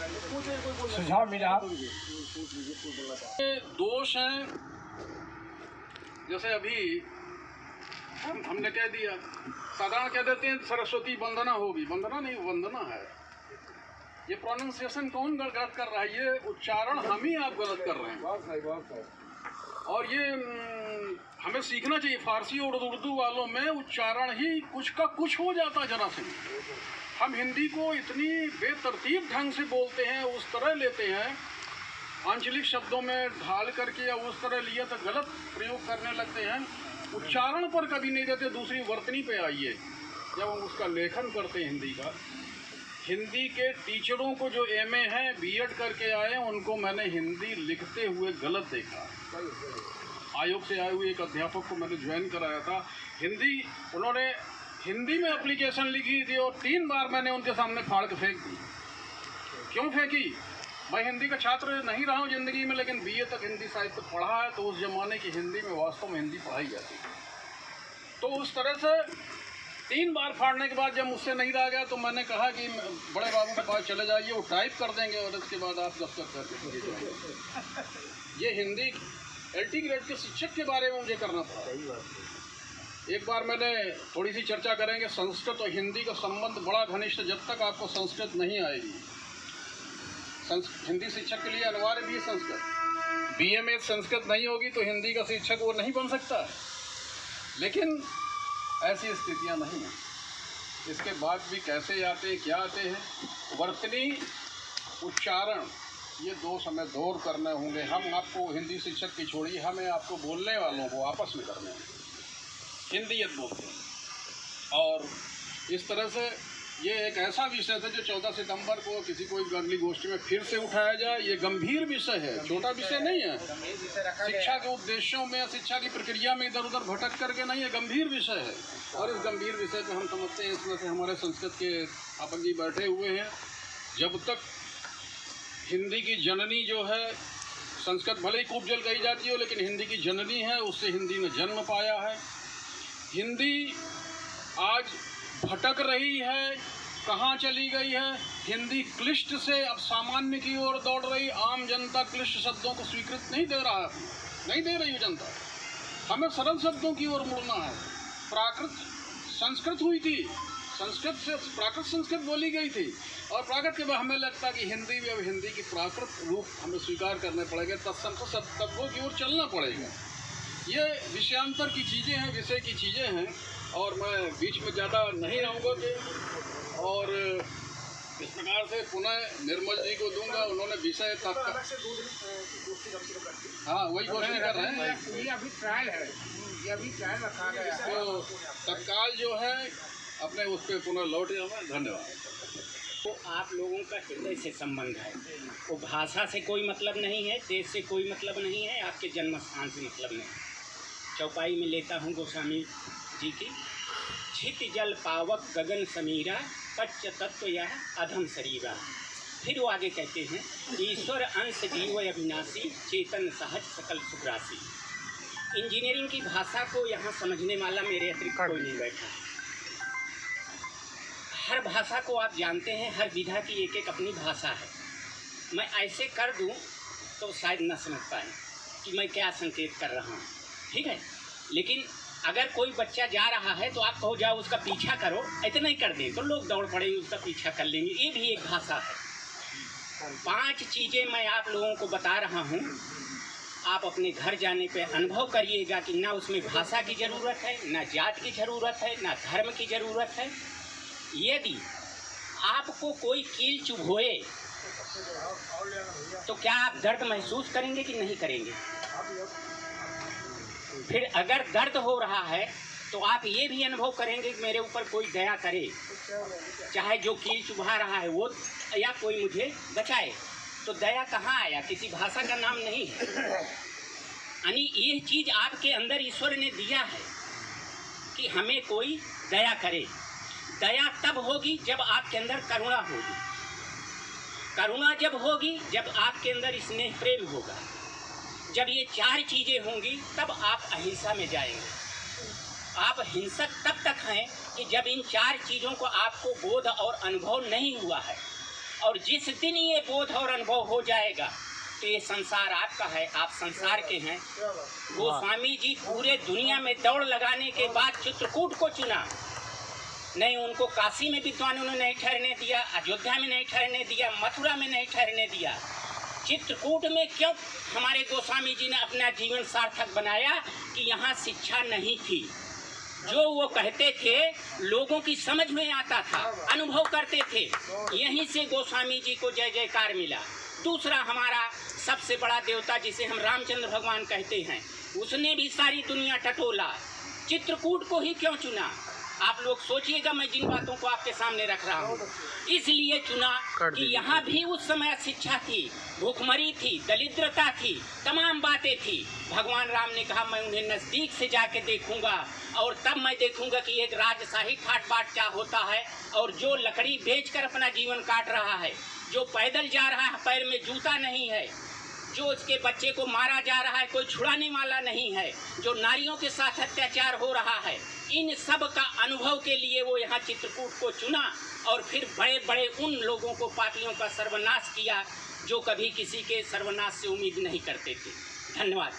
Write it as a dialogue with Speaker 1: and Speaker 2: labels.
Speaker 1: सुझाव मिला।
Speaker 2: दोष हैं, जैसे अभी हमने कह दिया, साधारण कह देते हैं सरस्वती वंदना होगी, वंदना नहीं वंदना है। ये प्रोनाउंसिएशन कौन गलत कर रहा है? ये उच्चारण हम ही आप गलत कर रहे हैं। और ये हमें सीखना चाहिए। फारसी और उर्दू वालों में उच्चारण ही कुछ का कुछ हो जाता है जरा से। हम हिंदी को इतनी बेतरतीब ढंग से बोलते हैं, उस तरह लेते हैं, आंचलिक शब्दों में ढाल करके या उस तरह लिया तो गलत प्रयोग करने लगते हैं। उच्चारण पर कभी नहीं देते। दूसरी वर्तनी पे आइए, जब हम उसका लेखन करते हैं हिंदी का, हिंदी के टीचरों को जो एमए हैं, बीएड करके आए, उनको मैंने हिंदी लिखते हुए गलत देखा। आयोग से आए हुए एक अध्यापक को मैंने ज्वाइन कराया था। उन्होंने हिंदी में एप्लीकेशन लिखी थी और 3 बार मैंने उनके सामने फाड़ के फेंक दी। क्यों फेंकी? मैं हिंदी का छात्र नहीं रहा हूँ ज़िंदगी में, लेकिन बीए तक हिंदी साहित्य पढ़ा है, तो उस ज़माने की हिंदी में वास्तव में हिंदी पढ़ाई जाती थी। तो उस तरह से 3 बार फाड़ने के बाद जब मुझसे नहीं रहा गया, तो मैंने कहा कि बड़े बाबू के पास चले जाइए, वो टाइप कर देंगे और इसके बाद आप दस्तखत करके चले जाएंगे। ये हिंदी LT ग्रेड के शिक्षक के बारे में मुझे करना पड़ा। एक बार मैंने थोड़ी सी चर्चा करेंगे, संस्कृत और हिंदी का संबंध बड़ा घनिष्ठ। जब तक आपको संस्कृत नहीं आएगी, हिंदी शिक्षक के लिए अनिवार्य भी संस्कृत। BA में संस्कृत नहीं होगी तो हिंदी का शिक्षक वो नहीं बन सकता। लेकिन ऐसी स्थितियां नहीं हैं। इसके बाद भी कैसे आते हैं, क्या आते हैं, वर्तनी, उच्चारण, ये 2 समय दौर करने होंगे। हम आपको हिंदी शिक्षक की छोड़िए, हमें आपको बोलने वालों को आपस में करने होंगे। हिंदीयत बोलते हैं। और इस तरह से ये एक ऐसा विषय था जो 14 सितंबर को किसी कोई अगली गोष्ठी में फिर से उठाया जाए। ये गंभीर विषय है, छोटा विषय नहीं है। शिक्षा के उद्देश्यों में, शिक्षा की प्रक्रिया में इधर उधर भटक करके नहीं, ये गंभीर विषय है। और इस गंभीर विषय पे हम समझते हैं, इसमें से हमारे संस्कृत के अध्यापक जी बैठे हुए हैं। जब तक हिंदी की जननी जो है, संस्कृत भले ही उपजल कही जाती हो, लेकिन हिंदी की जननी है, उससे हिंदी ने जन्म पाया है। हिंदी आज भटक रही है, कहाँ चली गई है? हिंदी क्लिष्ट से अब सामान्य की ओर दौड़ रही। आम जनता क्लिष्ट शब्दों को स्वीकृत नहीं दे रहा है, नहीं दे रही है जनता। हमें सरल शब्दों की ओर मुड़ना है। प्राकृत संस्कृत हुई थी, संस्कृत से प्राकृत संस्कृत बोली गई थी, और प्राकृत के बाद हमें लगता है कि हिंदी भी अब हिंदी की प्राकृत रूप हमें स्वीकार करने पड़ेगा, तत्वों की ओर चलना पड़ेगा। ये विषयांतर की चीज़ें हैं, विषय की चीज़ें हैं, और मैं बीच में ज़्यादा नहीं रहूँगा कि, और इस प्रकार से पुनः निर्मल जी को दूंगा। उन्होंने विषय तक, हाँ वही कोशिश कर रहे हैं।
Speaker 1: ये अभी ट्रायल है, ये अभी ट्रायल रखा गया है,
Speaker 2: तो तत्काल जो है अपने उस पर पुनः लौट जाना। धन्यवाद।
Speaker 3: तो आप लोगों का हृदय से संबंध है, वो भाषा से कोई मतलब नहीं है, देश से कोई मतलब नहीं है, आपके जन्म स्थान से मतलब नहीं। चौपाई में लेता हूँ गोस्वामी जी की, छित जल पावक गगन समीरा, कच्च तत्व यह अधम शरीरा। फिर वो आगे कहते हैं, ईश्वर अंश जीव अविनाशी, चेतन सहज सकल सुखराशि। इंजीनियरिंग की भाषा को यहाँ समझने वाला मेरे अतिरिक्त कोई नहीं बैठा। हर भाषा को आप जानते हैं, हर विधा की एक एक अपनी भाषा है। मैं ऐसे कर दूं तो शायद न समझ पाए कि मैं क्या संकेत कर रहा हूँ, ठीक है। लेकिन अगर कोई बच्चा जा रहा है तो आप कहो जाओ उसका पीछा करो, इतना ही कर दें तो लोग दौड़ पड़ेंगे, उसका पीछा कर लेंगे। ये भी एक भाषा है। 5 चीज़ें मैं आप लोगों को बता रहा हूँ, आप अपने घर जाने पे अनुभव करिएगा कि ना उसमें भाषा की ज़रूरत है, ना जात की ज़रूरत है, ना धर्म की ज़रूरत है। यदि आपको कोई कील चुभोए तो क्या आप दर्द महसूस करेंगे कि नहीं करेंगे? फिर अगर दर्द हो रहा है तो आप ये भी अनुभव करेंगे कि मेरे ऊपर कोई दया करे, चाहे जो कील चुभा रहा है वो, या कोई मुझे बचाए। तो दया कहाँ आया? किसी भाषा का नाम नहीं है। यानी ये चीज़ आपके अंदर ईश्वर ने दिया है कि हमें कोई दया करे। दया तब होगी जब आपके अंदर करुणा होगी। करुणा जब होगी जब आपके अंदर स्नेह प्रेम होगा। जब ये 4 चीज़ें होंगी तब आप अहिंसा में जाएंगे। आप हिंसक तब तक हैं कि जब इन 4 चीज़ों को आपको बोध और अनुभव नहीं हुआ है। और जिस दिन ये बोध और अनुभव हो जाएगा तो ये संसार आपका है, आप संसार के हैं। गोस्वामी जी पूरे दुनिया में दौड़ लगाने के बाद चित्रकूट को चुना। नहीं, उनको काशी में विद्वानों ने नहीं ठहरने दिया, अयोध्या में नहीं ठहरने दिया, मथुरा में नहीं ठहरने दिया। चित्रकूट में क्यों हमारे गोस्वामी जी ने अपना जीवन सार्थक बनाया कि यहाँ शिक्षा नहीं थी। जो वो कहते थे लोगों की समझ में आता था, अनुभव करते थे। यहीं से गोस्वामी जी को जय जयकार मिला। दूसरा, हमारा सबसे बड़ा देवता जिसे हम रामचंद्र भगवान कहते हैं, उसने भी सारी दुनिया टटोला, चित्रकूट को ही क्यों चुना? आप लोग सोचिएगा, मैं जिन बातों को आपके सामने रख रहा हूँ। इसलिए चुना कि यहाँ भी उस समय शिक्षा थी, भूखमरी थी, दरिद्रता थी, तमाम बातें थी। भगवान राम ने कहा मैं उन्हें नज़दीक से जाके देखूंगा और तब मैं देखूंगा कि एक राजशाही ठाट बाट क्या होता है। और जो लकड़ी बेचकर अपना जीवन काट रहा है, जो पैदल जा रहा है, पैर में जूता नहीं है, जो उसके बच्चे को मारा जा रहा है, कोई छुड़ाने वाला नहीं है, जो नारियों के साथ अत्याचार हो रहा है, इन सब का अनुभव के लिए वो यहाँ चित्रकूट को चुना। और फिर बड़े बड़े उन लोगों को, पापियों का सर्वनाश किया जो कभी किसी के सर्वनाश से उम्मीद नहीं करते थे। धन्यवाद।